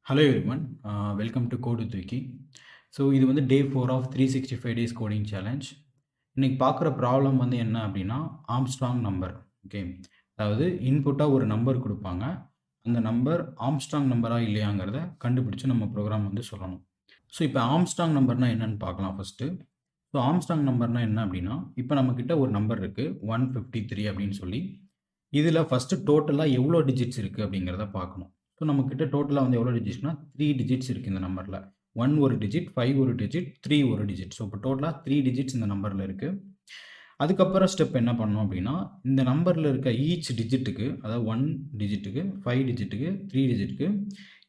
Hello everyone, welcome to Code with Wiki. So இது வந்து டே 4 of 365 days coding challenge. இன்னைக்கு பார்க்குற ப்ராப்ளம் வந்து என்ன அப்படின்னா ஆம்ஸ்ட்ராங் நம்பர். ஓகே, அதாவது இன்புட்டாக ஒரு நம்பர் கொடுப்பாங்க. அந்த நம்பர் ஆம்ஸ்ட்ராங் நம்பரா இல்லையாங்கிறத கண்டுபிடிச்சு நம்ம ப்ரோக்ராம் வந்து சொல்லணும். ஸோ இப்போ ஆம்ஸ்ட்ராங் நம்பர்னா என்னன்னு பார்க்கலாம் ஃபஸ்ட்டு. ஸோ ஆம்ஸ்ட்ராங் நம்பர்னா என்ன அப்படின்னா, இப்போ நம்மக்கிட்ட ஒரு நம்பர் இருக்குது 153 அப்படின்னு சொல்லி. இதில் ஃபஸ்ட்டு டோட்டலாக எவ்வளோ டிஜிட்ஸ் இருக்குது அப்படிங்கிறத பார்க்கணும். ஸோ நம்மக்கிட்ட டோட்டலாக வந்து எவ்வளோ டிஜிட்ஸ்னா 3 டிஜிட்ஸ் இருக்குது இந்த நம்பரில். 1 ஒரு டிஜிட், 5 ஒரு டிஜிட், 3 ஒரு டிஜிட். ஸோ இப்போ டோட்டலாக 3 டிஜிட்ஸ் இந்த நம்பரில் இருக்குது. அதுக்கப்புறம் ஸ்டெப் என்ன பண்ணணும் அப்படின்னா, இந்த நம்பரில் இருக்க ஈச் டிஜிட்டுக்கு, அதாவது 1 டிஜிட்டுக்கு, 5 டிஜிட்டுக்கு, 3 டிஜிட்டுக்கு,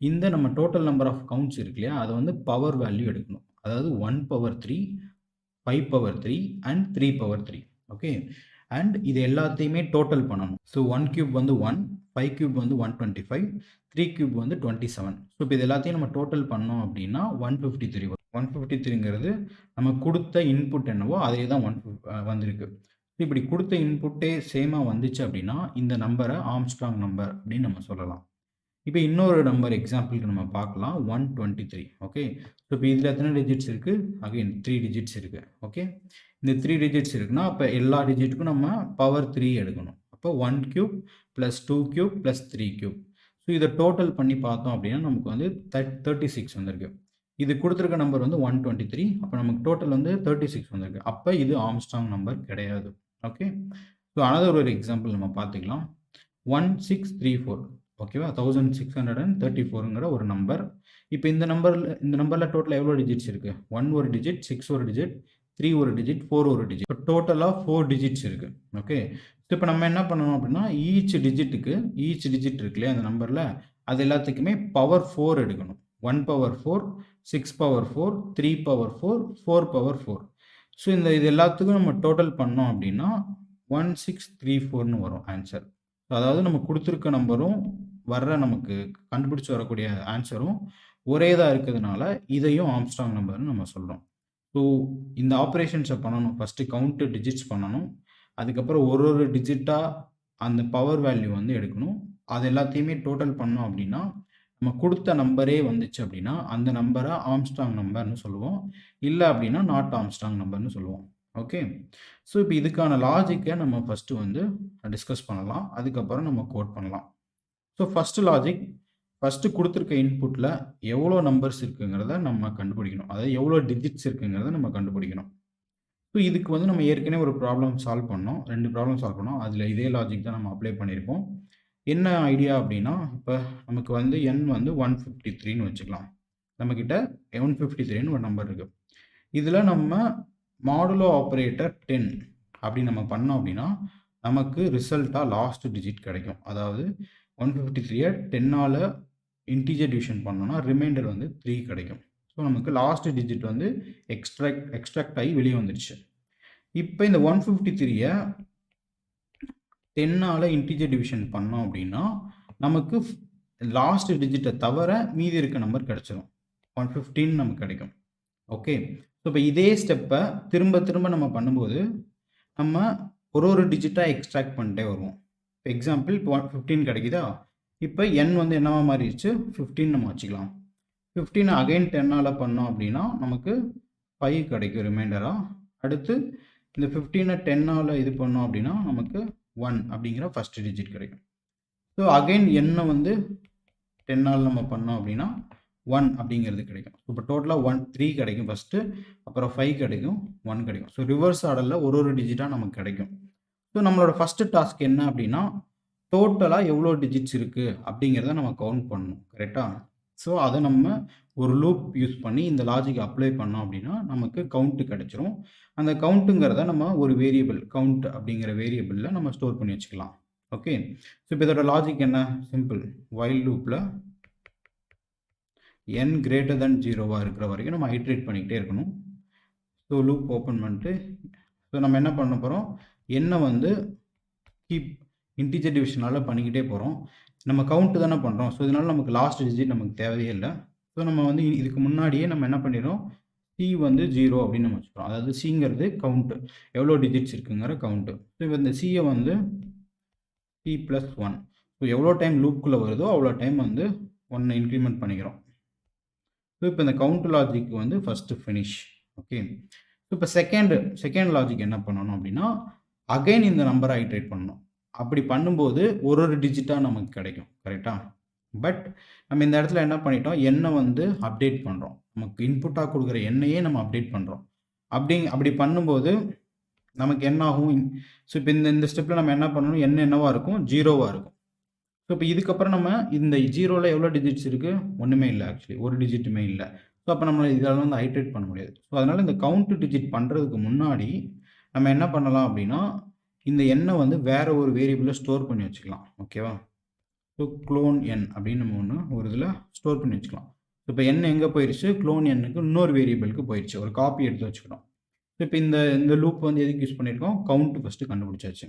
இந்த நம்ம டோட்டல் நம்பர் ஆஃப் கவுண்ட்ஸ் இருக்கு இல்லையா, அதை வந்து பவர் வேல்யூ எடுக்கணும். அதாவது 1 power 3, 5 power 3 and 3 power 3. Okay, and இது எல்லாத்தையுமே டோட்டல் பண்ணணும். ஸோ 1 கியூப் வந்து 1, 5 கியூப் வந்து 125, 3 கியூப் வந்து 27. ஸோ இப்போ இது எல்லாத்தையும் நம்ம டோட்டல் பண்ணோம் அப்படின்னா 153 வரும். 153ங்கிறது நம்ம கொடுத்த இன்புட் என்னவோ அதே தான் வந்திருக்கு. இப்படி கொடுத்த இன்புட்டே சேமாக வந்துச்சு அப்படின்னா இந்த நம்பரை ஆம்ஸ்ட்ராங் நம்பர் அப்படின்னு நம்ம சொல்லலாம். இப்போ இன்னொரு நம்பர் எக்ஸாம்பிளுக்கு நம்ம பார்க்கலாம் 123. ஓகே, ஸோ இப்போ இதில் எத்தனை டிஜிட்ஸ் இருக்குது? அகைன் 3 டிஜிட்ஸ் இருக்குது. ஓகே, இந்த 3 டிஜிட்ஸ் இருக்குன்னா அப்போ எல்லா டிஜிட்டுக்கும் நம்ம பவர் 3 எடுக்கணும். அப்போ 1 cube plus 2 cube plus 3 cube. So இதை டோட்டல் பண்ணி பார்த்தோம் அப்படின்னா நமக்கு வந்து 36 வந்திருக்கு. இது கொடுத்துருக்க நம்பர் வந்து 123. அப்போ நமக்கு டோட்டல் வந்து 36 வந்திருக்கு. அப்போ இது ஆம்ஸ்ட்ராங் நம்பர் கிடையாது. ஓகே, ஸோ அனதர் ஒரு எக்ஸாம்பிள் நம்ம பார்த்துக்கலாம். 1634. ஓகேவா, 1634ங்கிற ஒரு நம்பர். இப்போ இந்த நம்பரில் டோட்டலாக எவ்வளோ டிஜிட்ஸ் இருக்குது? 1 ஒரு டிஜிட், 6 ஒரு டிஜிட், 3 ஒரு டிஜிட், 4 ஒரு டிஜிட். இப்போ டோட்டலாக 4 டிஜிட்ஸ் இருக்குது. ஓகே, ஸோ இப்போ நம்ம என்ன பண்ணணும் அப்படின்னா ஈச் டிஜிட் இருக்கு இல்லையா அந்த நம்பரில், அது எல்லாத்துக்குமே பவர் 4 எடுக்கணும். 1 power 4, 6 power 4, 3 power 4, 4 power 4. So இது எல்லாத்துக்கும் நம்ம டோட்டல் பண்ணோம் அப்படின்னா 1634ன்னு வரும் ஆன்சர். அதாவது நம்ம கொடுத்துருக்க நம்பரும் நமக்கு கண்டுபிடிச்சு வரக்கூடிய ஆன்சரும் ஒரே தான் இருக்கிறதுனால இதையும் ஆம்ஸ்ட்ராங் நம்பர்னு நம்ம சொல்கிறோம். ஸோ இந்த ஆப்ரேஷன்ஸை பண்ணணும். ஃபஸ்ட்டு கவுண்ட்டு டிஜிட்ஸ் பண்ணணும். அதுக்கப்புறம் ஒரு டிஜிட்டாக அந்த பவர் வேல்யூ வந்து எடுக்கணும். அது எல்லாத்தையுமே டோட்டல் பண்ணோம் அப்படின்னா நம்ம கொடுத்த நம்பரே வந்துச்சு அப்படின்னா அந்த நம்பரை ஆம்ஸ்ட்ராங் நம்பர்னு சொல்லுவோம். இல்லை அப்படின்னா நாட் ஆம்ஸ்ட்ராங் நம்பர்னு சொல்லுவோம். ஓகே, ஸோ இப்போ இதுக்கான லாஜிக்கை நம்ம ஃபஸ்ட்டு வந்து டிஸ்கஸ் பண்ணலாம். அதுக்கப்புறம் நம்ம கோட் பண்ணலாம். ஸோ ஃபஸ்ட்டு லாஜிக், ஃபஸ்ட்டு கொடுத்துருக்க இன்புட்டில் எவ்வளோ நம்பர்ஸ் இருக்குங்கிறத நம்ம கண்டுபிடிக்கணும். அதாவது எவ்வளோ டிஜிட்ஸ் இருக்குங்கிறத நம்ம கண்டுபிடிக்கணும். ஸோ இதுக்கு வந்து நம்ம ஏற்கனவே ஒரு ப்ராப்ளம் சால்வ் பண்ணோம். 2 ப்ராப்ளம் சால்வ் பண்ணோம். அதில் இதே லாஜிக் தான் நம்ம அப்ளை பண்ணியிருப்போம். என்ன ஐடியா அப்படின்னா, இப்போ நமக்கு வந்து n வந்து 153ன்னு வச்சுக்கலாம். நம்மக்கிட்ட 153ன்னு ஒரு நம்பர் இருக்குது. இதில் நம்ம மாடுலோ ஆப்ரேட்டர் 10 அப்படி நம்ம பண்ணோம் அப்படின்னா நமக்கு ரிசல்ட்டாக லாஸ்ட் டிஜிட் கிடைக்கும். அதாவது 153 10ஆல் இன்டீஜர் டிவிஷன் பண்ணோம்னா ரிமைண்டர் வந்து 3 கிடைக்கும். ஸோ நமக்கு லாஸ்ட் டிஜிட் வந்து எக்ஸ்ட்ராக்ட் ஆகி வெளியே வந்துடுச்சு. இப்போ இந்த 153 10ஆல் இன்டீஜர் டிவிஷன் பண்ணோம் அப்படின்னா நமக்கு லாஸ்ட் டிஜிட்டை தவிர மீதி இருக்க நம்பர் கிடைச்சிடும். 115 நமக்கு கிடைக்கும். ஓகே, ஸோ இப்போ இதே ஸ்டெப்பை திரும்ப நம்ம பண்ணும்போது நம்ம ஒரு டிஜிட்டாக எக்ஸ்ட்ராக்ட் பண்ணிட்டே வருவோம். இப்போ எக்ஸாம்பிள் இப்போ 15 கிடைக்குதா, இப்போ n வந்து என்னவா மாறிடுச்சு 15 நம்ம வச்சுக்கலாம். 15 அகைன் 10ஆல் பண்ணோம் அப்படின்னா நமக்கு 5 கிடைக்கும் ரிமைண்டராக. அடுத்து இந்த 15 10ஆல் இது பண்ணோம் அப்படின்னா நமக்கு 1 அப்படிங்கிற ஃபஸ்ட் டிஜிட் கிடைக்கும். ஸோ அகைன் n வந்து 10ஆல் நம்ம பண்ணோம் அப்படின்னா 1 அப்படிங்கிறது கிடைக்கும். இப்போ டோட்டலாக 3 கிடைக்கும் ஃபஸ்ட்டு, அப்புறம் 5 கிடைக்கும், 1 கிடைக்கும். ஸோ ரிவர்ஸ் ஆர்டரில் ஒரு டிஜிட்டாக நமக்கு கிடைக்கும். ஸோ நம்மளோட ஃபஸ்ட்டு டாஸ்க் என்ன அப்படின்னா டோட்டலாக எவ்வளோ டிஜிட்ஸ் இருக்குது அப்படிங்கிறத நம்ம கவுண்ட் பண்ணணும். கரெக்டாக? ஸோ அதை நம்ம ஒரு லூப் யூஸ் பண்ணி இந்த லாஜிக் அப்ளை பண்ணோம் அப்படின்னா நமக்கு கவுண்ட்டு கிடைச்சிரும். அந்த கவுண்ட்டுங்கிறத நம்ம ஒரு வேரியபிள் கவுண்ட் அப்படிங்கிற வேரியபிளில் நம்ம ஸ்டோர் பண்ணி வச்சுக்கலாம். ஓகே, ஸோ இப்போ இதோட லாஜிக் என்ன? சிம்பிள். வைல் லூப்பில் n greater than 0 இருக்கிற வரைக்கும் நம்ம ஹைட்ரேட் பண்ணிக்கிட்டே இருக்கணும். ஸோ லூப் ஓப்பன் பண்ணிட்டு ஸோ நம்ம என்ன பண்ண போகிறோம், என்ன வந்து கீப் இன்டீஜர் டிவிஷனால் பண்ணிக்கிட்டே போகிறோம். நம்ம கவுண்ட்டு தானே பண்ணுறோம். ஸோ இதனால் நமக்கு லாஸ்ட் டிஜிட் நமக்கு தேவையே இல்லை. ஸோ நம்ம வந்து இதுக்கு முன்னாடியே நம்ம என்ன பண்ணிடுறோம், சி வந்து 0 அப்படின்னு நம்ம வச்சுக்கிறோம். அதாவது சிங்கிறது கவுண்ட்டு, எவ்வளோ டிஜிட்ஸ் இருக்குங்கிற கவுண்ட்டு. ஸோ இப்போ இந்த சியை வந்து சி +1. ஸோ எவ்வளோ டைம் லூப்புக்குள்ளே வருதோ அவ்வளோ டைம் வந்து 1 இன்க்ரிமெண்ட் பண்ணிக்கிறோம். ஸோ இப்போ இந்த கவுண்ட் லாஜிக் வந்து ஃபஸ்ட்டு ஃபினிஷ். ஓகே. இப்போ செகண்ட் லாஜிக் என்ன பண்ணணும் அப்படின்னா, அகைன் இந்த நம்பரை ஐட்ரேட் பண்ணணும். அப்படி பண்ணும்போது ஒரு டிஜிட்டாக நமக்கு கிடைக்கும். கரெக்டா? பட் நம்ம இந்த இடத்துல என்ன பண்ணிட்டோம், எண்ணை வந்து அப்டேட் பண்ணுறோம். நமக்கு இன்புட்டாக கொடுக்குற எண்ணையே நம்ம அப்டேட் பண்ணுறோம். அப்படி பண்ணும்போது நமக்கு என்ன ஆகும்? ஸோ இப்போ இந்த ஸ்டெப்பில் நம்ம என்ன பண்ணணும், எண் என்னவா இருக்கும்? 0வா இருக்கும். ஸோ இப்போ இதுக்கப்புறம் நம்ம இந்த 0ல் எவ்வளோ டிஜிட்ஸ் இருக்குது? ஒன்றுமே இல்லை. ஆக்சுவலி ஒரு டிஜிட்டுமே இல்லை. ஸோ அப்போ நம்மள இதால் வந்து ஐட்ரேட் பண்ண முடியாது. ஸோ அதனால் இந்த கவுண்ட் டிஜிட் பண்ணுறதுக்கு முன்னாடி நம்ம என்ன பண்ணலாம் அப்படின்னா, இந்த எண்ணை வந்து வேற ஒரு வேரியபிளில் ஸ்டோர் பண்ணி வச்சுக்கலாம். ஓகேவா? ஸோ க்ளோன் என் அப்படின்னு நம்ம ஒரு இதில் ஸ்டோர் பண்ணி வச்சுக்கலாம். இப்போ எண் எங்கே போயிடுச்சு? க்ளோன் எண்ணுக்கு இன்னொரு வேரியபிளுக்கு போயிடுச்சு. ஒரு காப்பி எடுத்து வச்சுக்கிறோம். ஸோ இப்போ இந்த லூப் வந்து எதுக்கு யூஸ் பண்ணியிருக்கோம்? கவுண்ட் ஃபஸ்ட்டு கண்டுபிடிச்சாச்சு.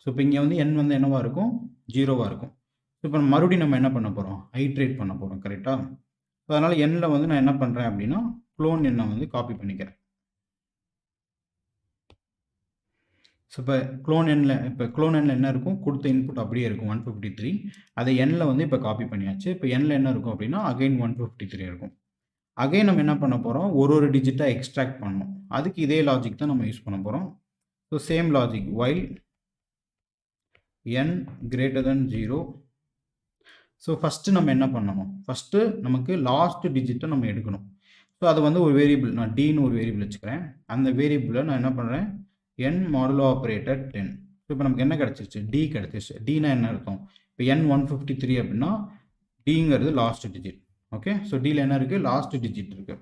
ஸோ இப்போ இங்கே வந்து எண் வந்து என்னவாக இருக்கும்? 0வாக இருக்கும். ஸோ இப்போ மறுபடியும் நம்ம என்ன பண்ண போகிறோம்? ஐட்ரேட் பண்ண போகிறோம். கரெக்டாக? ஸோ அதனால் எண்ணில் வந்து நான் என்ன பண்ணுறேன் அப்படின்னா, க்ளோன் எண்ணை வந்து காப்பி பண்ணிக்கிறேன். ஸோ இப்போ க்ளோன் எண்ணில் என்ன இருக்கும்? கொடுத்த இன்புட் அப்படியே இருக்கும் 153. அதை எண்ணில் வந்து இப்போ காப்பி பண்ணியாச்சு. இப்போ எண்ணில் என்ன இருக்கும் அப்படின்னா, அகைன் 153 இருக்கும். அகைன் நம்ம என்ன பண்ண போகிறோம்? ஒரு டிஜிட்டாக எக்ஸ்ட்ராக்ட் பண்ணணும். அதுக்கு இதே லாஜிக் தான் நம்ம யூஸ் பண்ண போகிறோம். So same logic, while n greater than 0. So first நம்ம என்ன பண்ணணும்? ஃபஸ்ட்டு நமக்கு லாஸ்ட் டிஜிட்டை நம்ம எடுக்கணும். ஸோ அது வந்து ஒரு வேரியபிள், நான் டின்னு ஒரு வேரியபிள் வச்சுக்கிறேன். அந்த வேரியபிளில் நான் என்ன பண்ணுறேன்? n modulo operator 10. ஸோ இப்போ நமக்கு என்ன கிடச்சிருச்சு? டி கிடச்சிருச்சு. டினா என்ன அர்த்தம்? இப்போ n 153 அப்படின்னா டிங்கிறது லாஸ்ட் டிஜிட். ஓகே. ஸோ டியில் என்ன இருக்குது? லாஸ்ட் டிஜிட் இருக்குது.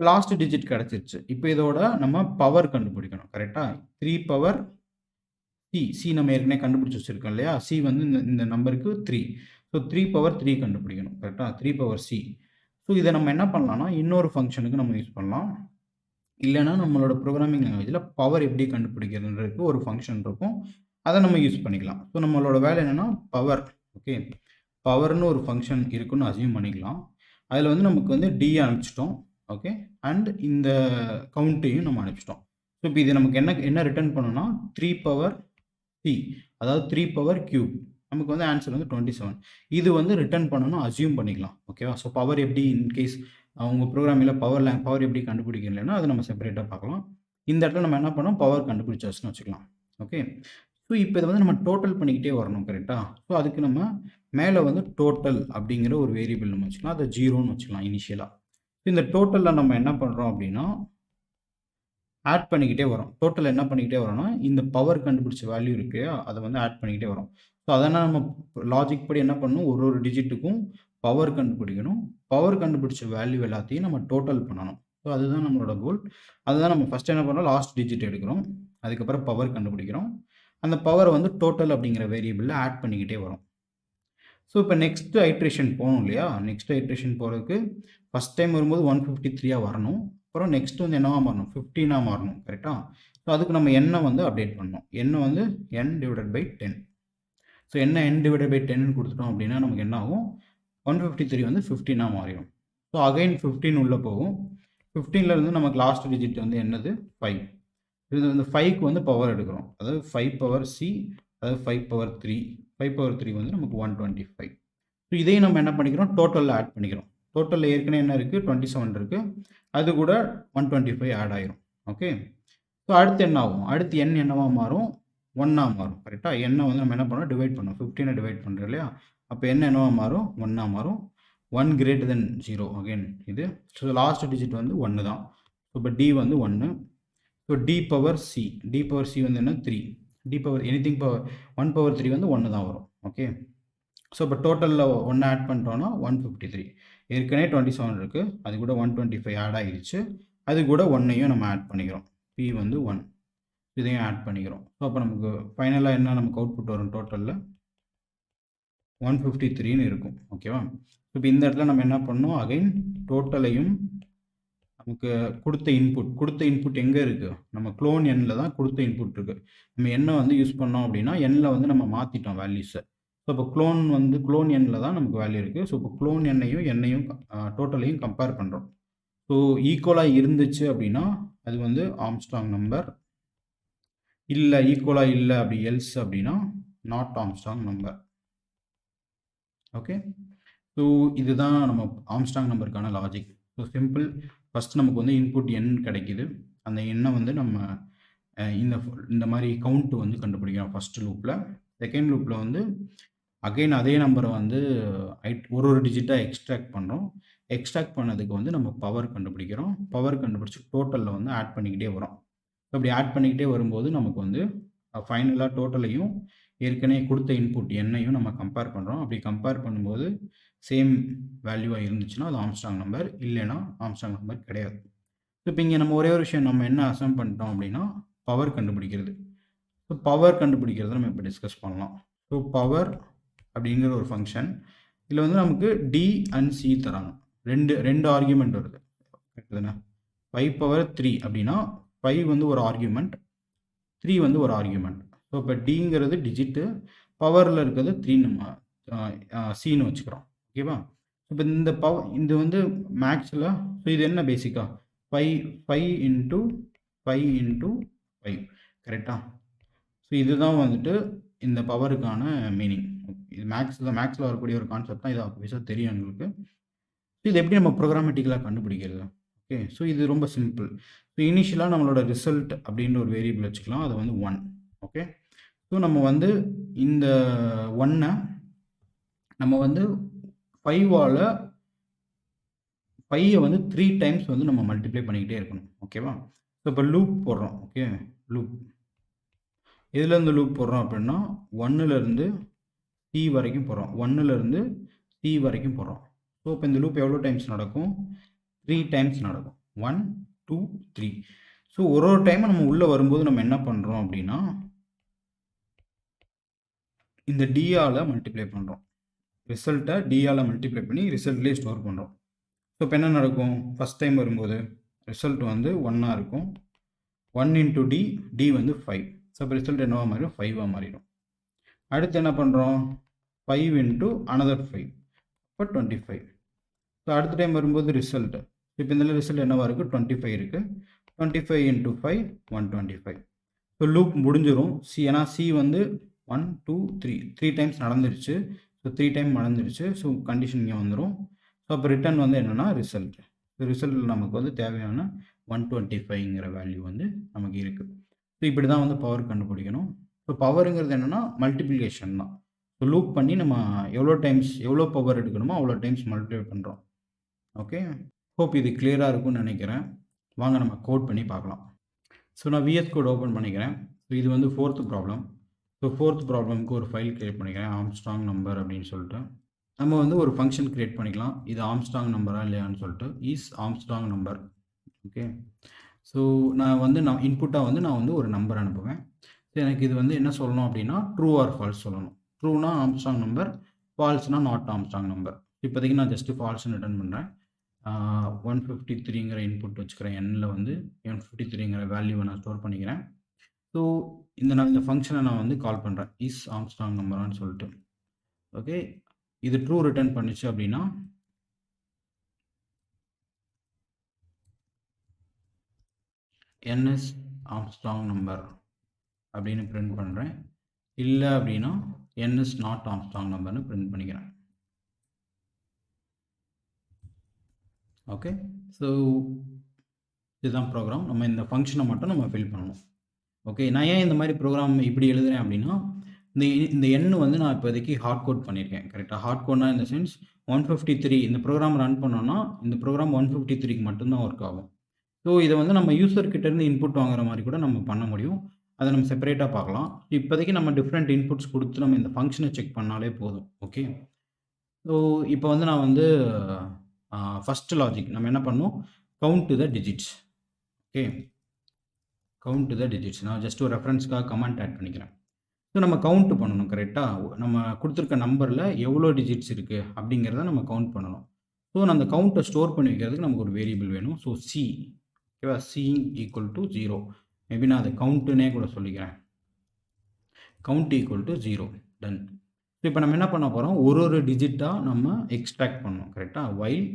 லாஸ்ட் டிஜிட் கிடச்சிருச்சு. இப்போ இதோட நம்ம பவர் கண்டுபிடிக்கணும். கரெக்டாக? 3 பவர் சி நம்ம ஏற்கனவே கண்டுபிடிச்சி வச்சுருக்கோம் இல்லையா? சி வந்து இந்த நம்பருக்கு 3. ஸோ 3 பவர் 3 கண்டுபிடிக்கணும். கரெக்டாக? 3 பவர் சி. ஸோ இதை நம்ம என்ன பண்ணலாம்னா, இன்னொரு ஃபங்க்ஷனுக்கு நம்ம யூஸ் பண்ணலாம். இல்லைனா நம்மளோட ப்ரோக்ராமிங் லாங்குவேஜில் பவர் எப்படி கண்டுபிடிக்கிறதுன்றதுக்கு ஒரு ஃபங்க்ஷன் இருக்கும். அதை நம்ம யூஸ் பண்ணிக்கலாம். ஸோ நம்மளோட வேலை என்னென்னா பவர். ஓகே. பவர்னு ஒரு ஃபங்க்ஷன் இருக்குன்னு அசியூம் பண்ணிக்கலாம். அதில் வந்து நமக்கு வந்து டி அனுப்பிச்சிட்டோம். ஓகே. அண்ட் இந்த கவுண்ட்டையும் நம்ம அனுப்பிச்சிட்டோம். ஸோ இப்போ இது நமக்கு என்ன ரிட்டர்ன் பண்ணணும்னா 3 பவர் சி, அதாவது 3 பவர் கியூப். நமக்கு வந்து ஆன்சர் வந்து 27. இது வந்து ரிட்டர்ன் பண்ணணும் அசியூம் பண்ணிக்கலாம். ஓகேவா? ஸோ பவர் எப்படி இன்கேஸ் அவங்க ப்ரோக்ராமிங்கில் பவர் எப்படி கண்டுபிடிக்கலைன்னா அதை நம்ம செப்பரேட்டாக பார்க்கலாம். இந்த இடத்துல நம்ம என்ன பண்ணோம்? பவர் கண்டுபிடிச்சாச்சுன்னு வச்சுக்கலாம். ஓகே. ஸோ இப்போ இதை வந்து நம்ம டோட்டல் பண்ணிக்கிட்டே வரணும். கரெக்டாக? ஸோ அதுக்கு நம்ம மேலே வந்து டோட்டல் அப்படிங்கிற ஒரு வேரியபிள் நம்ம வச்சுக்கலாம். அதை 0ன்னு வச்சுக்கலாம் இனிஷியலாக. ஸோ இந்த டோட்டலில் நம்ம என்ன பண்ணுறோம் அப்படின்னா, ஆட் பண்ணிக்கிட்டே வரும். டோட்டல் என்ன பண்ணிக்கிட்டே வரோம்னா, இந்த பவர் கண்டுபிடிச்ச வேல்யூ இருக்கு, அதை வந்து ஆட் பண்ணிக்கிட்டே வரும். ஸோ அதனால் நம்ம லாஜிக் படி என்ன பண்ணணும்? ஒரு டிஜிட்டுக்கும் பவர் கண்டுபிடிக்கணும். பவர் கண்டுபிடிச்ச வேல்யூ எல்லாத்தையும் நம்ம டோட்டல் பண்ணணும். ஸோ அதுதான் நம்மளோட கோல். அதுதான் நம்ம ஃபஸ்ட் என்ன பண்ணுறோம்? லாஸ்ட் டிஜிட் எடுக்கிறோம். அதுக்கப்புறம் பவர் கண்டுபிடிக்கிறோம். அந்த பவரை வந்து டோட்டல் அப்படிங்கிற வேரியபிளில் ஆட் பண்ணிக்கிட்டே வரும். ஸோ இப்போ நெக்ஸ்ட் ஐட்ரேஷன் போகணும் இல்லையா? நெக்ஸ்ட் ஐட்ரேஷன் போகிறதுக்கு ஃபஸ்ட் டைம் வரும்போது 153 வரணும். அப்புறம் நெக்ஸ்ட் வந்து என்னவா மாறணும்? 15 மாறணும். கரெக்டாக? ஸோ அதுக்கு நம்ம எண்ணை வந்து அப்டேட் பண்ணணும். எண்ணை வந்து n/10. ஸோ என்ன n/10 கொடுத்துட்டோம் அப்படின்னா நமக்கு என்ன ஆகும்? 153 வந்து 15 மாறிடும். ஸோ அகைன் 15 உள்ளே போகும். 15ல் இருந்து நமக்கு லாஸ்ட் டிஜிட் வந்து என்னது? 5. இது வந்து 5க்கு வந்து பவர் எடுக்கிறோம். அதாவது 5 பவர் சி, அதாவது 5 பவர் 3. 5 பவர் 3 வந்து நமக்கு 125. ஸோ இதையும் நம்ம என்ன பண்ணிக்கிறோம்? டோட்டலில் ஆட் பண்ணிக்கிறோம். டோட்டலில் ஏற்கனவே என்ன இருக்குது? 27 இருக்குது. அது கூட 125 ஆட் ஆயிரும். ஓகே. ஸோ அடுத்து என்ன ஆகும்? அடுத்து n என்னவா மாறும்? 1 மாறும். கரெக்டாக? n வந்து நம்ம என்ன பண்ணோம்? டிவைட் பண்ணோம். 15 டிவைட் பண்ணுறோம் இல்லையா? அப்போ n என்னவா மாறும்? 1 மாறும். 1 greater than 0 அகைன் இது. ஸோ லாஸ்ட் டிஜிட் வந்து 1 தான். ஸோ இப்போ டி வந்து 1. So D power C. D power C வந்து என்ன? 3. D power anything power 1 power 3 வந்து 1 தான் வரும். ஓகே. ஸோ இப்போ டோட்டலில் 1 ஆட் பண்ணிட்டோன்னா 153. ஏற்கனவே 27 இருக்குது. அது கூட 125 ஆட் ஆகிடுச்சு. அது கூட 1ஐயும் நம்ம ஆட் பண்ணிக்கிறோம். பி வந்து 1. இதையும் ஆட் பண்ணிக்கிறோம். ஸோ அப்போ நமக்கு ஃபைனலாக என்ன நமக்கு அவுட்புட் வரும்? டோட்டலில் 153ன்னு இருக்கும். ஓகேவா? இப்போ இந்த இடத்துல நம்ம என்ன பண்ணோம்? அகைன் டோட்டலையும் நமக்கு கொடுத்த இன்புட் எங்கே இருக்குது? நம்ம க்ளோன் எண்ணில் தான் கொடுத்த இன்புட் இருக்குது. நம்ம எண்ணை வந்து யூஸ் பண்ணோம் அப்படின்னா எண்ணில் வந்து நம்ம மாற்றிட்டோம் வேல்யூஸை. ஸோ இப்போ க்ளோன் எண்ணில் தான் நமக்கு வேல்யூ இருக்குது. ஸோ இப்போ க்ளோன் எண்ணையும் டோட்டலையும் கம்பேர் பண்ணுறோம். ஸோ ஈக்குவலாக இருந்துச்சு அப்படின்னா அது வந்து ஆம்ஸ்ட்ராங் நம்பர். இல்லை ஈக்குவலாக இல்லை அப்படி எல்ஸ் அப்படின்னா not Armstrong number. Okay. So இதுதான் நம்ம ஆம்ஸ்ட்ராங் நம்பருக்கான லாஜிக். So simple. ஃபஸ்ட் நமக்கு வந்து இன்புட் எண் கிடைக்குது. அந்த எண்ணை வந்து நம்ம இந்த மாதிரி கவுண்ட் வந்து கண்டுபிடிக்கிறோம் ஃபஸ்ட் லூப்பில். செகண்ட் லூப்பில் வந்து அகைன் அதே நம்பரை வந்து ஒரு டிஜிட்டாக எக்ஸ்ட்ராக்ட் பண்ணுறோம். எக்ஸ்ட்ராக்ட் பண்ணதுக்கு வந்து நம்ம பவர் கண்டுபிடிக்கிறோம். பவர் கண்டுபிடிச்சி டோட்டலில் வந்து ஆட் பண்ணிக்கிட்டே வரோம். அப்படி ஆட் பண்ணிக்கிட்டே வரும்போது நமக்கு வந்து ஃபைனலாக டோட்டலையும் ஏற்கனவே கொடுத்த இன்புட் எண்ணையும் நம்ம கம்பேர் பண்ணுறோம். அப்படி கம்பேர் பண்ணும்போது சேம் வேல்யூவாக இருந்துச்சுன்னா அது ஆம்ஸ்ட்ராங் நம்பர், இல்லைன்னா ஆம்ஸ்ட்ராங் நம்பர் கிடையாது. ஸோ இப்போ இங்கே நம்ம ஒரே ஒரு விஷயம் நம்ம என்ன அசம் பண்ணிட்டோம் அப்படின்னா பவர் கண்டுபிடிக்கிறது. ஸோ பவர் கண்டுபிடிக்கிறத நம்ம இப்போ டிஸ்கஸ் பண்ணலாம். ஸோ பவர் அப்படிங்கிற ஒரு ஃபங்க்ஷன் இதில் வந்து நமக்கு டி அண்ட் சி தராங்க. ரெண்டு ஆர்கியூமெண்ட் வருது, கரெக்டு தானே? 5^3 அப்படின்னா 5 வந்து ஒரு ஆர்கியூமெண்ட், 3 வந்து ஒரு ஆர்கியூமெண்ட். ஸோ இப்போ டிங்கிறது டிஜிட்டு, பவரில் இருக்கிறது 3 நம்ம சின்னு வச்சுக்கிறோம். ஓகேவா? இப்போ இந்த இது வந்து மேக்ஸில் ஸோ இது என்ன பேசிக்காக 5 இன்ட்டு 5 கரெக்டாக? ஸோ இதுதான் வந்துட்டு இந்த பவருக்கான மீனிங். இது மேக்ஸில் வரக்கூடிய ஒரு கான்செப்ட் தான். இது ஆப்வியஸாக தெரியும் எங்களுக்கு. ஸோ இது எப்படி நம்ம ப்ரோக்ராமேட்டிக்கலாக கண்டுபிடிக்கிறது? ஓகே, ஸோ இது ரொம்ப சிம்பிள். ஸோ இனிஷியலாக நம்மளோட ரிசல்ட் அப்படின்ற ஒரு வேரியபிள் வச்சுக்கலாம். அது வந்து 1. ஓகே, ஸோ நம்ம வந்து இந்த 1-ஐ நம்ம வந்து 5ஆல் 5-ஐ வந்து 3 டைம்ஸ் வந்து நம்ம மல்டிப்ளை பண்ணிக்கிட்டே இருக்கணும். ஓகேவா? ஸோ இப்போ லூப் போடுறோம். ஓகே, லூப் எதுலேருந்து லூப் போடுறோம் அப்படின்னா 1லேருந்து சி வரைக்கும் போடுறோம். 1லேருந்து சி வரைக்கும் போடுறோம். ஸோ இப்போ இந்த லூப் எவ்வளோ டைம்ஸ் நடக்கும்? 3 டைம்ஸ் நடக்கும். 1 2 3. ஸோ ஒரு டைமும் நம்ம உள்ளே வரும்போது நம்ம என்ன பண்ணுறோம் அப்படின்னா இந்த டிஆல் மல்டிப்ளை பண்ணுறோம். ரிசல்ட்டை டிஆல் மல்டிப்ளை பண்ணி ரிசல்ட்லேயே ஸ்டோர் பண்ணுறோம். ஸோ இப்போ என்ன நடக்கும்? ஃபஸ்ட் டைம் வரும்போது ரிசல்ட் வந்து 1ஆக இருக்கும். 1 இன்ட்டு டி வந்து 5. ஸோ இப்போ ரிசல்ட் என்னவா மாறிடும்? 5ஆக மாறிடும். அடுத்து என்ன பண்ணுறோம்? 5 இன்ட்டு another 5, இப்போ 25. ஸோ அடுத்த டைம் வரும்போது ரிசல்ட், இப்போ இந்த ரிசல்ட் என்னவா இருக்குது? 25 இருக்குது. 25 இன்ட்டு 5 125. ஸோ லூப் முடிஞ்சிடும். ஏன்னா சி வந்து 1 2 3 டைம்ஸ் நடந்துருச்சு. ஸோ 3 டைம் நடந்துருச்சு. ஸோ கண்டிஷன் இங்கே வந்துடும். ஸோ அப்போ ரிட்டர்ன் வந்து என்னென்னா ரிசல்ட். ரிசல்ட்டில் நமக்கு வந்து தேவையான 125ங்கிற வேல்யூ வந்து நமக்கு இருக்குது. ஸோ இப்படி தான் வந்து பவர் கண்டுபிடிக்கணும். ஸோ பவருங்கிறது என்னென்னா மல்டிப்ளிகேஷன் தான். ஸோ லூப் பண்ணி நம்ம எவ்வளோ பவர் எடுக்கணுமோ அவ்வளோ டைம்ஸ் மல்டிப்ளை பண்ணுறோம். ஓகே, ஹோப் இது கிளியராக இருக்கும்னு நினைக்கிறேன். வாங்க நம்ம கோட் பண்ணி பார்க்கலாம். ஸோ நான் விஎஸ் கோட் ஓப்பன் பண்ணிக்கிறேன். ஸோ இது வந்து 4th ப்ராப்ளம். ஸோ 4th ப்ராப்ளம்க்கு ஒரு ஃபைல் க்ரியேட் பண்ணிக்கிறேன், ஆம்ஸ்ட்ராங் நம்பர் அப்படின்னு சொல்லிட்டு. நம்ம வந்து ஒரு ஃபங்க்ஷன் க்ரியேட் பண்ணிக்கலாம். இது ஆம்ஸ்ட்ராங் நம்பரா இல்லையான்னு சொல்லிட்டு. Is Armstrong number. Okay, so நான் இன்புட்டாக வந்து நான் வந்து ஒரு நம்பர் அனுப்புவேன். ஸோ எனக்கு இது வந்து என்ன சொல்லணும் அப்படின்னா ட்ரூ ஆர் ஃபால்ஸ் சொல்லணும். ட்ரூனா ஆம்ஸ்ட்ராங் நம்பர், ஃபால்ஸ்னா நாட் ஆம்ஸ்ட்ராங் நம்பர். இப்போதைக்கு நான் ஜஸ்ட்டு ஃபால்ஸ்னு ரிட்டர்ன் பண்ணுறேன். 153ங்கிற இன்புட் வச்சுக்கிறேன். எண்ணில் வந்து 153ங்கிற வேல்யூவை நான் ஸ்டோர் பண்ணிக்கிறேன். ஸோ நான் இந்த ஃபங்க்ஷனை நான் வந்து கால் பண்ணுறேன், இஸ் ஆம்ஸ்ட்ராங் நம்பரான்னு சொல்லிட்டு. ஓகே, இது ட்ரூ ரிட்டர்ன் பண்ணிச்சு அப்படின்னா என்எஸ் ஆம்ஸ்ட்ராங் நம்பர் அப்படின்னு பிரிண்ட் பண்ணுறேன். இல்லை அப்படின்னா என்எஸ் நாட் ஆம்ஸ்ட்ராங் நம்பர்னு பிரிண்ட் பண்ணிக்கிறேன். ஓகே, ஸோ இதுதான் ப்ரோக்ராம். நம்ம இந்த ஃபங்க்ஷனை மட்டும் நம்ம ஃபில் பண்ணணும். ஓகே, நான் ஏன் இந்த மாதிரி ப்ரோக்ராம் இப்படி எழுதுறேன் அப்படின்னா இந்த எண்ணு வந்து நான் இப்போதைக்கு ஹார்ட் கோட் பண்ணியிருக்கேன். கரெக்டாக ஹார்ட் கோட்னா இந்த சென்ஸ் 153 இந்த ப்ரோக்ராம் ரன் பண்ணோன்னா இந்த ப்ரோக்ராம் 153க்கு மட்டும்தான் ஒர்க் ஆகும். ஸோ இதை வந்து நம்ம யூசர்கிட்டேருந்து இன்புட் வாங்குற மாதிரி கூட நம்ம பண்ண முடியும். அதை நம்ம செப்பரேட்டாக பார்க்கலாம். இப்போதைக்கு நம்ம டிஃப்ரெண்ட் இன்புட்ஸ் கொடுத்து நம்ம இந்த ஃபங்க்ஷனை செக் பண்ணாலே போதும். ஓகே, ஸோ இப்போ வந்து நான் வந்து ஃபஸ்ட்டு லாஜிக் நம்ம என்ன பண்ணணும்? Count to the digits. Okay, count to the digits. நான் ஜஸ்ட் ஒரு ரெஃபரன்ஸ்க்காக கமெண்ட் ஆட் பண்ணிக்கிறேன். ஸோ நம்ம கவுண்ட் பண்ணணும். கரெக்டாக நம்ம கொடுத்துருக்க நம்பரில் எவ்வளோ டிஜிட்ஸ் இருக்குது அப்படிங்கிறத நம்ம கவுண்ட் பண்ணணும். ஸோ நான் அந்த கவுண்ட்டை ஸ்டோர் பண்ணி வைக்கிறதுக்கு நமக்கு ஒரு வேரியபிள் வேணும். ஸோ சி, ஓகேவா? C equal to 0. மேபி நான் அதை கவுண்ட்டுனே கூட சொல்லிக்கிறேன். Count equal to 0. Done. So இப்போ நம்ம என்ன பண்ண போகிறோம்? ஒரு டிஜிட்டாக நம்ம எக்ஸ்ட்ராக்ட் பண்ணணும். கரெக்டாக while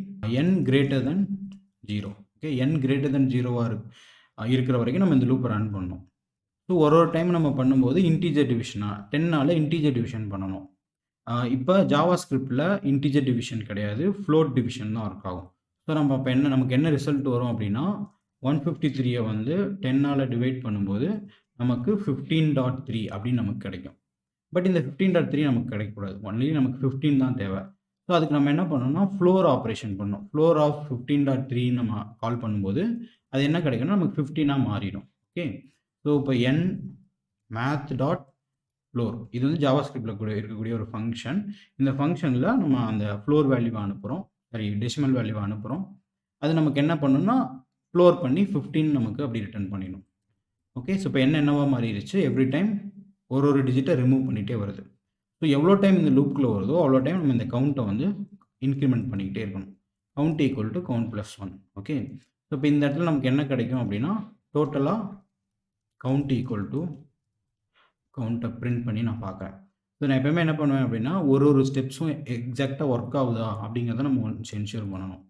n greater than 0. Okay, n greater than 0 இருக்கிற வரைக்கும் நம்ம இந்த லூப்பை ரன் பண்ணணும். ஸோ ஒரு டைம் நம்ம பண்ணும்போது இன்டீஜர் டிவிஷனாக 10ஆல் இன்டீஜர் டிவிஷன் பண்ணணும். இப்போ ஜாவா ஸ்கிரிப்டில் இன்டிஜர் டிவிஷன் கிடையாது, ஃப்ளோட் டிவிஷன் தான் ஒர்க் ஆகும். ஸோ நம்ம இப்போ நமக்கு என்ன ரிசல்ட் வரும் அப்படின்னா 153 வந்து 10ஆல் டிவைட் பண்ணும்போது நமக்கு 15.3 அப்படின்னு நமக்கு கிடைக்கும். பட் இந்த 15.3 நமக்கு கிடைக்கக்கூடாது. ஒன்லி நமக்கு 15 தான் தேவை. ஸோ அதுக்கு நம்ம என்ன பண்ணணும்னா ஃப்ளோர் ஆப்ரேஷன் பண்ணணும். ஃப்ளோர் ஆஃப் 15.3 நம்ம கால் பண்ணும்போது அது என்ன கிடைக்கும்னா நமக்கு 15ஆக மாறிடும். ஓகே. ஸோ இப்போ n math டாட் ஃப்ளோர் இது வந்து ஜாவா ஸ்கிரிப்டில் கூட இருக்கக்கூடிய ஒரு ஃபங்க்ஷன். இந்த ஃபங்க்ஷனில் நம்ம அந்த ஃப்ளோர் வேல்யூவை அனுப்புகிறோம், சரி டெசிமல் வேல்யூவை அனுப்புகிறோம். அது நமக்கு என்ன பண்ணணும்னா ஃப்ளோர் பண்ணி 15 நமக்கு அப்படி ரிட்டர்ன் பண்ணிடும். ஓகே. ஸோ இப்போ என்னவா மாறிடுச்சு, எவ்ரி டைம் ஒரு டிஜிட்டை ரிமூவ் பண்ணிகிட்டே வருது. ஸோ எவ்வளோ டைம் இந்த லூப்புக்குள்ளே வருதோ அவ்வளோ டைம் நம்ம இந்த கவுண்ட்டை வந்து இன்க்ரிமெண்ட் பண்ணிக்கிட்டே இருக்கணும். Count equal to count plus 1. Okay. So இப்போ இந்த இடத்துல நமக்கு என்ன கிடைக்கும் அப்படின்னா டோட்டலாக கவுண்ட் ஈக்குவல் டு கவுண்ட்டை பிரிண்ட் பண்ணி நான் பார்க்குறேன். ஸோ நான் எப்போயுமே என்ன பண்ணுவேன் அப்படின்னா ஒரு ஸ்டெப்ஸும் எக்ஸாக்டாக ஒர்க் ஆகுதா அப்படிங்கிறத நம்ம என்ஷூர் பண்ணணும்.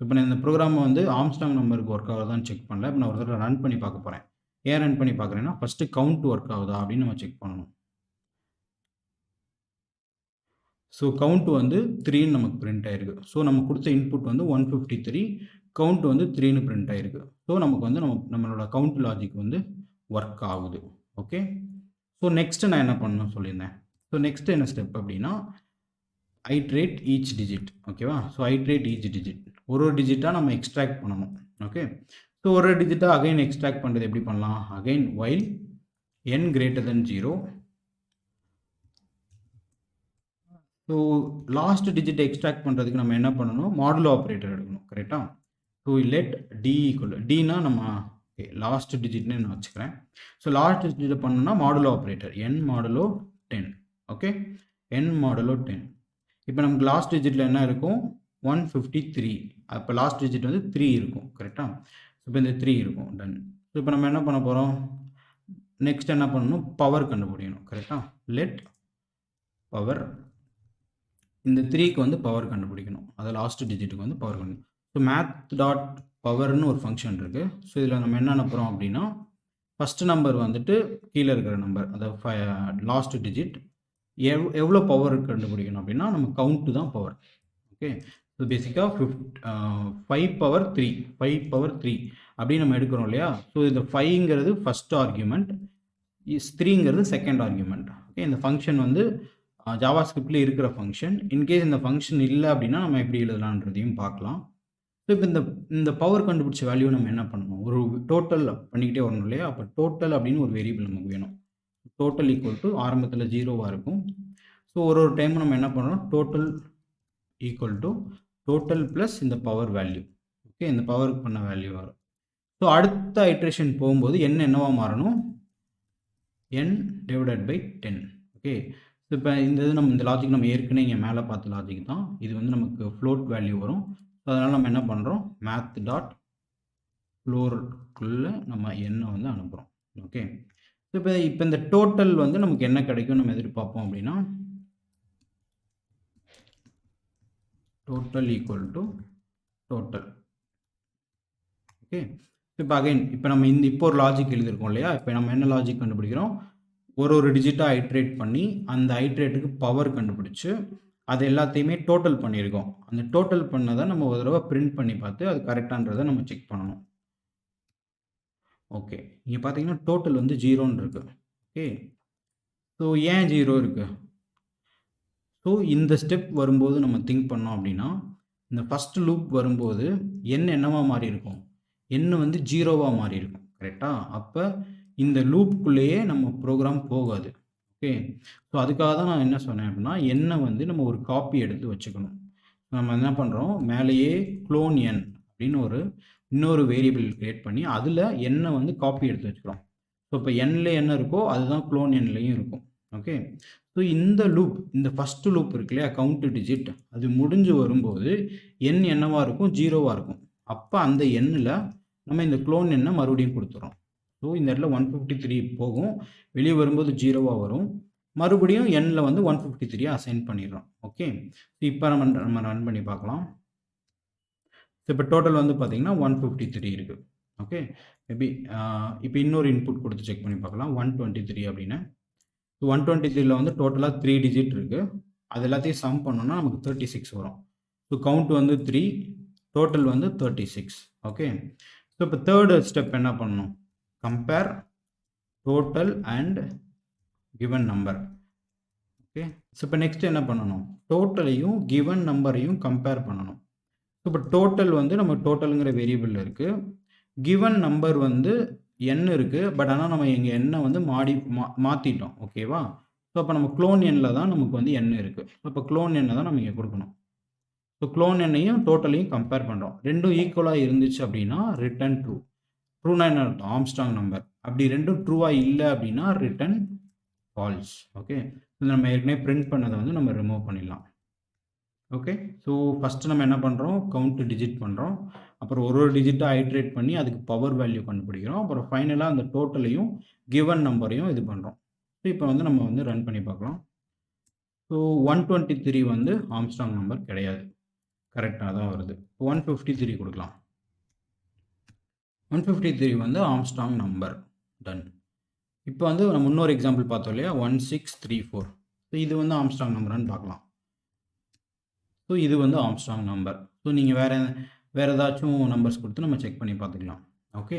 இப்போ நான் இந்த ப்ரோக்ராமை வந்து ஆம்ஸ்டாங் நம்பருக்கு ஒர்க் ஆகுதான்னு செக் பண்ணல. இப்போ நான் ஒரு தடவை ரன் பண்ணி பார்க்க போகிறேன். ஏன் ரன் பண்ணி பார்க்குறேன்னா ஃபஸ்ட்டு கவுண்ட் ஒர்க் ஆகுதா அப்படின்னு நம்ம செக் பண்ணணும். ஸோ கவுண்ட் வந்து 3ன்னு நமக்கு பிரிண்ட் ஆயிருக்கு. ஸோ நம்ம கொடுத்த இன்புட் வந்து 153, கவுண்ட் வந்து 3ன்னு பிரிண்ட் ஆயிருக்கு. ஸோ நமக்கு வந்து நம்மளோட கவுண்ட் லாஜிக் வந்து ஒர்க் ஆகுது. ஓகே. ஸோ நெக்ஸ்ட்டு நான் என்ன பண்ணணும்னு சொல்லியிருந்தேன். ஸோ நெக்ஸ்ட்டு என்ன ஸ்டெப் அப்படின்னா ஐட்ரேட் ஈச் டிஜிட். ஓகேவா. ஸோ ஐட்ரேட் ஈச் டிஜிட் ஒரு டிஜிட்டாக நம்ம எக்ஸ்ட்ராக்ட் பண்ணணும். ஓகே. ஸோ ஒரு டிஜிட்டாக அகைன் எக்ஸ்ட்ராக்ட் பண்ணுறது எப்படி பண்ணலாம், again while n greater than 0. So last digit extract பண்ணுறதுக்கு நம்ம என்ன பண்ணணும், மாடுலோ ஆப்ரேட்டர் எடுக்கணும். கரெக்டாக. So let D equal Tina நம்ம லாஸ்ட் டிஜிட்னு நான் வச்சுக்கிறேன். ஸோ லாஸ்ட் டிஜிட் பண்ணணும்னா modulo operator n modulo 10. Okay. n modulo 10. இப்போ நமக்கு லாஸ்ட் டிஜிட்டில் என்ன இருக்கும், 153. அப்போ லாஸ்ட் டிஜிட் வந்து 3 இருக்கும். கரெக்டாக. இப்போ இந்த 3 இருக்கும். டன். ஸோ இப்போ நம்ம என்ன பண்ண போகிறோம், நெக்ஸ்ட் என்ன பண்ணணும், பவர் கண்டுபிடிக்கணும். கரெக்டாக. லெட் பவர் இந்த 3க்கு வந்து பவர் கண்டுபிடிக்கணும். அதை லாஸ்ட் டிஜிட்டுக்கு வந்து பவர் கண்டுபிடிக்கணும். ஸோ மேத் டாட் பவர்னு ஒரு ஃபங்க்ஷன் இருக்குது. ஸோ இதில் நம்ம என்ன அனுப்புகிறோம் அப்படின்னா ஃபஸ்ட்டு நம்பர் வந்துட்டு கீழே இருக்கிற நம்பர் அதாவது லாஸ்ட் டிஜிட் எவ்வளோ பவர் கண்டுபிடிக்கணும் அப்படின்னா நம்ம கவுண்ட்டு தான் பவர். ஓகே. ஸோ பேசிக்காக 5 பவர் 3 5 பவர் 3 அப்படின்னு நம்ம எடுக்கிறோம் இல்லையா. ஸோ இந்த 5ங்கிறது ஃபஸ்ட் ஆர்கியூமெண்ட், 3ங்கிறது செகண்ட் ஆர்கியூமெண்ட். ஓகே. இந்த ஃபங்க்ஷன் வந்து ஜாவா ஸ்கிரிப்டில் இருக்கிற ஃபங்க்ஷன். இன்கேஸ் இந்த ஃபங்க்ஷன் இல்லை அப்படின்னா நம்ம எப்படி எழுதலான்றதையும் பார்க்கலாம். ஸோ இப்போ இந்த பவர் கண்டுபிடிச்ச வேல்யூ நம்ம என்ன பண்ணணும், ஒரு டோட்டல் பண்ணிக்கிட்டே வரணும் இல்லையா. அப்போ டோட்டல் அப்படின்னு ஒரு வேரியபிள் நமக்கு வேணும். டோட்டல் ஈக்குவல் டு ஆரம்பத்தில் 0வாக இருக்கும். ஸோ ஒரு டைம் நம்ம என்ன பண்ணணும், total equal to total plus இந்த பவர் வேல்யூ. ஓகே. இந்த பவர் பண்ண வேல்யூ வரும். ஸோ அடுத்த ஐட்ரேஷன் போகும்போது என்னவா மாறணும், n divided by 10. Okay. So இப்போ இந்த லாஜிக் நம்ம ஏற்கனவே இங்கே மேலே பார்த்த லாஜிக் தான். இது வந்து நமக்கு ஃப்ளோட் வேல்யூ வரும். ஸோ அதனால் நம்ம என்ன பண்ணுறோம், மேத் டாட் ஃப்ளோருக்குள்ளே நம்ம எண்ணை வந்து அனுப்புகிறோம். ஓகே. ஸோ இப்போ இந்த டோட்டல் வந்து நமக்கு என்ன கிடைக்கும் நம்ம எதிர்பார்ப்போம் அப்படின்னா total equal to total. Okay. இப்போ அகைன் இப்போ நம்ம இப்போ ஒரு லாஜிக் எழுதியிருக்கோம் இல்லையா. இப்போ நம்ம என்ன லாஜிக் கண்டுபிடிக்கிறோம், ஒரு டிஜிட்டாக ஐட்ரேட் பண்ணி அந்த ஐட்ரேட்டுக்கு பவர் கண்டுபிடிச்சு அது எல்லாத்தையுமே டோட்டல் பண்ணியிருக்கோம். அந்த டோட்டல் பண்ணதை நம்ம ஒரு தடவை பிரிண்ட் பண்ணி பார்த்து அது கரெக்டான்றதை நம்ம செக் பண்ணணும். ஓகே. இங்கே பார்த்தீங்கன்னா டோட்டல் வந்து 0ன்னு இருக்குது. ஓகே. ஸோ ஏன் 0 இருக்குது, ஸோ இந்த ஸ்டெப் வரும்போது நம்ம திங்க் பண்ணோம் அப்படின்னா இந்த ஃபஸ்ட் லூப் வரும்போது என்னவா மாறி இருக்கும், வந்து 0வாக மாறி இருக்கும். கரெக்டாக. அப்போ இந்த லூப்புக்குள்ளேயே நம்ம ப்ரோக்ராம் போகாது. ஓகே. ஸோ அதுக்காக தான் நான் என்ன சொன்னேன் அப்படின்னா வந்து நம்ம ஒரு காப்பி எடுத்து வச்சுக்கணும். நம்ம என்ன பண்ணுறோம், மேலேயே க்ளோன் n அப்படின்னு இன்னொரு வேரியபிள் கிரியேட் பண்ணி அதில் வந்து காப்பி எடுத்து வச்சுக்கிறோம். ஸோ இப்போ nல என்ன இருக்கோ அதுதான் க்ளோன் nலையும் இருக்கும். ஓகே. ஸோ இந்த லூப், இந்த ஃபஸ்ட்டு லூப் இருக்கு இல்லையா, கவுண்ட் டிஜிட், அது முடிஞ்சு வரும்போது என்னவா இருக்கும், 0வாக இருக்கும். அப்போ அந்த எண்ணில் நம்ம இந்த க்ளோன் எண்ணை மறுபடியும் கொடுத்துறோம். ஸோ இந்த இடத்துல 153 போகும், வெளியே வரும்போது 0வாக வரும், மறுபடியும் எண்ணில் வந்து 153 அசைன் பண்ணிடுறோம். ஓகே. இப்போ நம்ம ரன் பண்ணி பார்க்கலாம். ஸோ இப்போ டோட்டல் வந்து பார்த்தீங்கன்னா 153 இருக்குது. ஓகே. மேபி இப்போ இன்னொரு இன்புட் கொடுத்து செக் பண்ணி பார்க்கலாம். 123 அப்படின்னு. ஸோ 123ல் வந்து டோட்டலாக 3 டிஜிட் இருக்குது. அது எல்லாத்தையும் சம் பண்ணோம்னா நமக்கு 36 வரும். ஸோ கவுண்ட் வந்து 3, டோட்டல் வந்து 36. ஓகே. ஸோ இப்போ தேர்டு ஸ்டெப் என்ன பண்ணணும்? Compare total and given number. Okay. So இப்போ நெக்ஸ்ட் என்ன பண்ணணும்? டோட்டலையும் கிவன் நம்பரையும் கம்பேர் பண்ணணும். இப்போ டோட்டல் வந்து நம்ம டோட்டலுங்கிற வேரியபிள் இருக்குது. கிவன் நம்பர் வந்து n இருக்குது. பட் ஆனால் நம்ம இங்கே எண்ணை வந்து மாற்றிட்டோம். ஓகேவா? ஸோ அப்போ நம்ம க்ளோன் எண்ணில் தான் நமக்கு வந்து n இருக்குது. இப்போ க்ளோன் எண்ணை தான் நம்ம இங்கே கொடுக்கணும். ஸோ க்ளோன் எண்ணையும் டோட்டலையும் கம்பேர் பண்ணுறோம். ரெண்டும் ஈக்குவலாக இருந்துச்சு அப்படின்னா ரிட்டன் ட்ரூ. ட்ரூனா என்ன அர்த்தம்? Armstrong number. அப்படி ரெண்டும் ட்ரூவாக இல்லை அப்படின்னா ரிட்டன் ஃபால்ஸ். ஓகே. நம்ம ஏற்கனவே பிரிண்ட் பண்ணதை வந்து நம்ம ரிமூவ் பண்ணிடலாம். ஓகே. ஸோ ஃபஸ்ட்டு நம்ம என்ன பண்ணுறோம்? கவுண்ட் டிஜிட் பண்ணுறோம். அப்புறம் ஒரு டிஜிட்டாக ஐட்ரேட் பண்ணி அதுக்கு பவர் வேல்யூ கண்டுபிடிக்கிறோம். அப்புறம் ஃபைனலாக அந்த டோட்டலையும் கிவன் நம்பரையும் இது பண்ணுறோம். ஸோ இப்போ வந்து நம்ம வந்து ரன் பண்ணி பார்க்கலாம். ஸோ 123 வந்து ஆம்ஸ்ட்ராங் நம்பர் கிடையாது. கரெக்டாக தான் வருது. 153 கொடுக்கலாம். 153 வந்து ஆம்ஸ்ட்ராங் நம்பர். டன். இப்போ வந்து நம்ம இன்னொரு எக்ஸாம்பிள் பார்த்தோம் இல்லையா? 1634. ஸோ இது வந்து ஆம்ஸ்ட்ராங் நம்பரான்னு பார்க்கலாம். ஸோ இது வந்து ஆம்ஸ்ட்ராங் நம்பர். ஸோ நீங்கள் வேறு ஏதாச்சும் நம்பர்ஸ் கொடுத்து நம்ம செக் பண்ணி பார்த்துக்கலாம். ஓகே.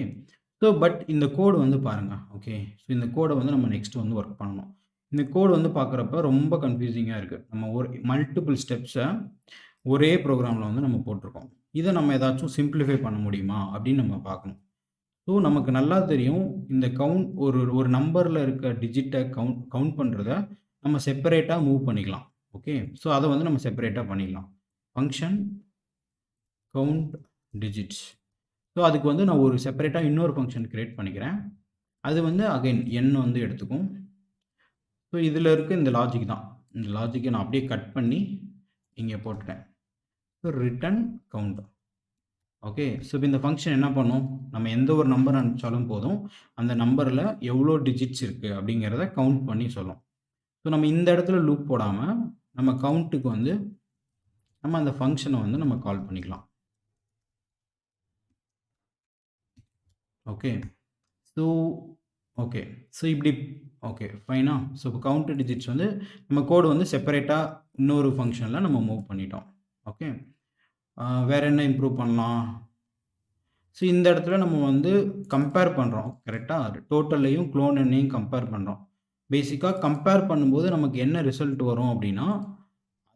ஸோ பட் இந்த கோடு வந்து பாருங்கள். ஓகே. ஸோ இந்த கோடை வந்து நம்ம நெக்ஸ்ட் வந்து ஒர்க் பண்ணணும். இந்த கோடு வந்து பார்க்குறப்ப ரொம்ப கன்ஃபியூசிங்காக இருக்குது. நம்ம ஒரு மல்டிபிள் ஸ்டெப்ஸை ஒரே ப்ரோக்ராமில் வந்து நம்ம போட்டிருக்கோம். இதை நம்ம ஏதாச்சும் சிம்பிளிஃபை பண்ண முடியுமா அப்படின்னு நம்ம பார்க்கணும். ஸோ நமக்கு நல்லா தெரியும் இந்த கவுண்ட் ஒரு நம்பரில் இருக்க டிஜிட்டை கவுண்ட் பண்ணுறத நம்ம செப்பரேட்டாக மூவ் பண்ணிக்கலாம். ஓகே. ஸோ அதை வந்து நம்ம செப்பரேட்டாக பண்ணிடலாம். Function count digits. ஸோ அதுக்கு வந்து நான் ஒரு செப்பரேட்டாக இன்னொரு ஃபங்க்ஷன் க்ரியேட் பண்ணிக்கிறேன். அது வந்து அகைன் n வந்து எடுத்துக்கும். ஸோ இதில் இருக்க இந்த லாஜிக் தான். இந்த லாஜிக்கை நான் அப்படியே கட் பண்ணி இங்கே போட்டுட்டேன். So return count. Okay. So இப்போ இந்த ஃபங்க்ஷன் என்ன பண்ணும்? நம்ம எந்த ஒரு நம்பர் அனுப்பிச்சாலும் போதும், அந்த நம்பரில் எவ்வளோ டிஜிட்ஸ் இருக்குது அப்படிங்கிறத கவுண்ட் பண்ணி சொல்லும். ஸோ நம்ம இந்த இடத்துல லூப் போடாமல் நம்ம கவுண்ட்டுக்கு வந்து நம்ம அந்த ஃபங்க்ஷனை வந்து நம்ம கால் பண்ணிக்கலாம். ஓகே. So okay. ஸோ இப்படி ஓகே ஃபைனா. ஸோ இப்போ கவுண்ட் டிஜிட்ஸ் வந்து நம்ம கோடு வந்து செப்பரேட்டாக இன்னொரு ஃபங்க்ஷனில் நம்ம மூவ் பண்ணிட்டோம். ஓகே. வேறு என்ன இம்ப்ரூவ் பண்ணலாம்? ஸோ இந்த இடத்துல நம்ம வந்து கம்பேர் பண்ணுறோம். கரெக்டாக டோட்டல்லையும் க்ளோன் எண்ணையும் கம்பேர் பண்ணுறோம். பேசிக்காக கம்பேர் பண்ணும்போது நமக்கு என்ன ரிசல்ட் வரும் அப்படின்னா,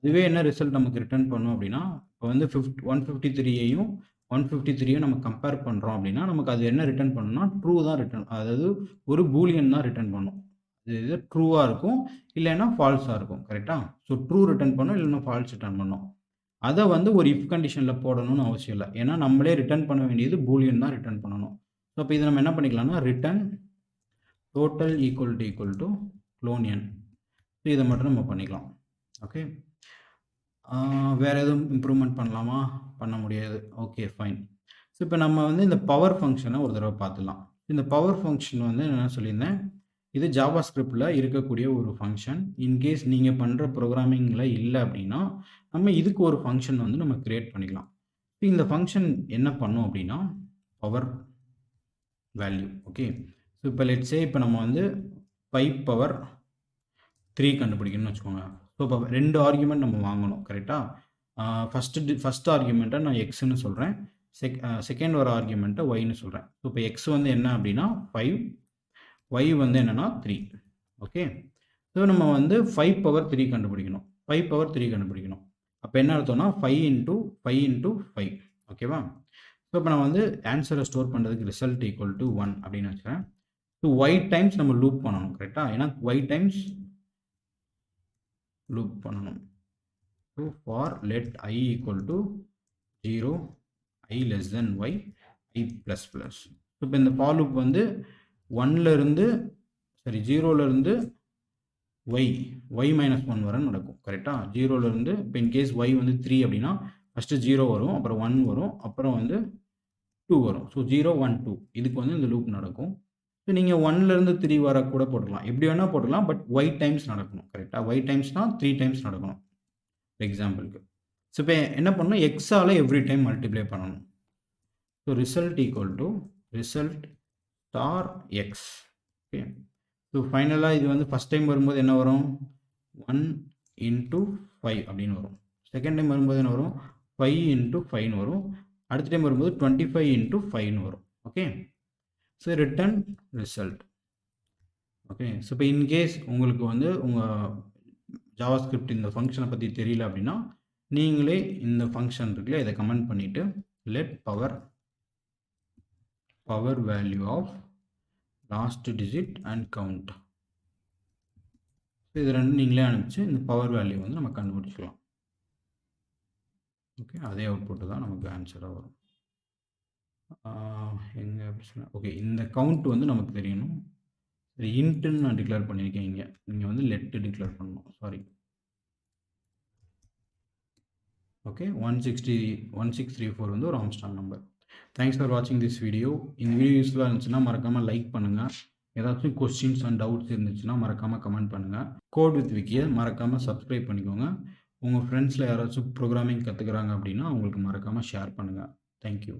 அதுவே என்ன ரிசல்ட் நமக்கு ரிட்டர்ன் பண்ணும் அப்படின்னா, இப்போ வந்து 153யையும் 153யும் நம்ம கம்பேர் பண்ணுறோம் அப்படின்னா நமக்கு அது என்ன ரிட்டர்ன் பண்ணுன்னா ட்ரூ தான் ரிட்டர்ன். அதாவது ஒரு பூலியன் தான் ரிட்டர்ன் பண்ணும். இது ட்ரூவாக இருக்கும், இல்லைன்னா ஃபால்ஸாக இருக்கும். கரெக்டாக? ஸோ ட்ரூ ரிட்டர்ன் பண்ணும், இல்லைன்னா ஃபால்ஸ் ரிட்டர்ன் பண்ணும். அதை வந்து ஒரு இஃப் கண்டிஷனில் போடணும்னு அவசியம் இல்லை. ஏன்னா நம்மளே ரிட்டர்ன் பண்ண வேண்டியது பூலியன் தான் ரிட்டர்ன் பண்ணணும். ஸோ அப்போ இதை நம்ம என்ன பண்ணிக்கலாம்னா return total equal to clone N. So இதை மட்டும் நம்ம பண்ணிக்கலாம். ஓகே. வேறு எதுவும் இம்ப்ரூவ்மெண்ட் பண்ணலாமா? பண்ண முடியாது. Okay fine. ஸோ இப்போ நம்ம வந்து இந்த பவர் ஃபங்க்ஷனை ஒரு தடவை பார்த்துடலாம். இந்த பவர் ஃபங்க்ஷன் வந்து என்ன சொல்லியிருந்தேன், இது ஜாவா ஸ்கிரிப்டில் இருக்கக்கூடிய ஒரு ஃபங்க்ஷன். இன்கேஸ் நீங்கள் பண்ணுற ப்ரோக்ராமிங்கில் இல்லை அப்படின்னா நம்ம இதுக்கு ஒரு ஃபங்க்ஷன் வந்து நம்ம க்ரியேட் பண்ணிக்கலாம். இந்த ஃபங்க்ஷன் என்ன பண்ணும் அப்படின்னா பவர் வேல்யூ. ஓகே. ஸோ இப்போ லெட்ஸே இப்போ நம்ம வந்து 5 பவர் 3 கண்டுபிடிக்கணும்னு வச்சுக்கோங்க. ஸோ இப்போ 2 ஆர்குமெண்ட் நம்ம வாங்கணும். கரெக்டாக? ஃபஸ்ட் ஆர்குமெண்ட்டை நான் எக்ஸ்ன்னு சொல்கிறேன். செகண்ட் ஒரு ஆர்குமெண்ட்டை ஒய்ன்னு சொல்கிறேன். ஸோ இப்போ எக்ஸ் வந்து என்ன அப்படின்னா 5, ஒய் வந்து என்னென்னா 3. ஓகே. ஸோ நம்ம வந்து 5 பவர் 3 கண்டுபிடிக்கணும். 5 பவர் 3 கண்டுபிடிக்கணும். அப்போ என்ன அர்த்தம்னா 5 × 5 × 5. ஓகேவா? ஸோ இப்போ நான் வந்து ஆன்சரை ஸ்டோர் பண்ணுறதுக்கு ரிசல்ட் ஈக்குவல் டு 1 அப்படின்னு வச்சுக்கிறேன். ஸோ ஒய் டைம்ஸ் நம்ம லூப் பண்ணணும். கரெக்டாக? ஏன்னா ஒய் டைம்ஸ் லூப் பண்ணணும். So for let I equal to 0, I less than Y, I plus plus. இப்போ இந்த ஃபார் லூப் வந்து 0லேருந்து ஒய் மைனஸ் 1 வரை நடக்கும். கரெக்டாக? 0லேருந்து இப்போ இன்கேஸ் ஒய் வந்து 3 அப்படின்னா ஃபஸ்ட்டு 0 வரும், அப்புறம் 1 வரும், அப்புறம் வந்து 2 வரும். ஸோ 0, 1, 2 இதுக்கு வந்து இந்த லூப் நடக்கும். ஸோ நீங்கள் 1லேருந்து 3 வர கூட போட்டுக்கலாம். எப்படி வேணால் போட்டுக்கலாம். பட் ஒய் டைம்ஸ் நடக்கணும். கரெக்டாக? ஒய் டைம்ஸ்னால் 3 டைம்ஸ் நடக்கணும் எக்ஸாம்பிளுக்கு. ஸோ இப்போ என்ன பண்ணணும்? எக்ஸால் எவ்ரி டைம் மல்டிப்ளை பண்ணணும். So result equal to result star X. Okay. So ஃபைனலாக இது வந்து ஃபஸ்ட் டைம் வரும்போது என்ன வரும்? 1 இன்ட்டு 5 அப்படின்னு வரும். செகண்ட் டைம் வரும்போது என்ன வரும்? 5 இன்ட்டு 5ன்னு வரும். அடுத்த டைம் வரும்போது 25 இன்ட்டு 5ன்னு வரும். Okay. So return result. Okay. So இப்போ இன்கேஸ் உங்களுக்கு வந்து உங்கள் ஜாவாஸ்கிரிப்ட் இந்த ஃபங்க்ஷனை பற்றி தெரியல அப்படின்னா நீங்களே இந்த ஃபங்க்ஷன் இருக்குல்ல இதை கமெண்ட் பண்ணிவிட்டு let power value of last digit and count. இது ரெண்டும் நீங்களே அனுப்பிச்சு இந்த பவர் வேல்யூ வந்து நம்ம கண்டுபிடிச்சிக்கலாம். ஓகே. அதே அவுட்புட்டு தான் நமக்கு ஆன்சராக வரும். எங்கே பிரச்சனை? ஓகே. இந்த கவுண்ட் வந்து நமக்கு தெரியணும். சரி, இன்ட்டுன்னு நான் டிக்ளேர் பண்ணியிருக்கேன். இங்கே நீங்கள் வந்து லெட்டு டிக்ளேர் பண்ணணும். சாரி. ஓகே. 1634 வந்து ஒரு ஆம்ஸ்ட்ராங் நம்பர். தேங்க்ஸ் ஃபார் வாட்சிங் திஸ் வீடியோ. இந்த வீடியோ யூஸ்ஃபுல்லாக இருந்துச்சுன்னா மறக்காமல் லைக் பண்ணுங்கள். ஏதாச்சும் கொஸ்டின்ஸ் அண்ட் டவுட்ஸ் இருந்துச்சுன்னா மறக்காமல் கமெண்ட் பண்ணுங்கள். கோட் வித் விக்கியை மறக்காமல் சப்ஸ்கிரைப் பண்ணிக்கோங்க. உங்கள் ஃப்ரெண்ட்ஸில் யாராச்சும் ப்ரோக்ராமிங் கற்றுக்குறாங்க அப்படின்னா அவங்களுக்கு மறக்காமல் ஷேர் பண்ணுங்கள். தேங்க்யூ.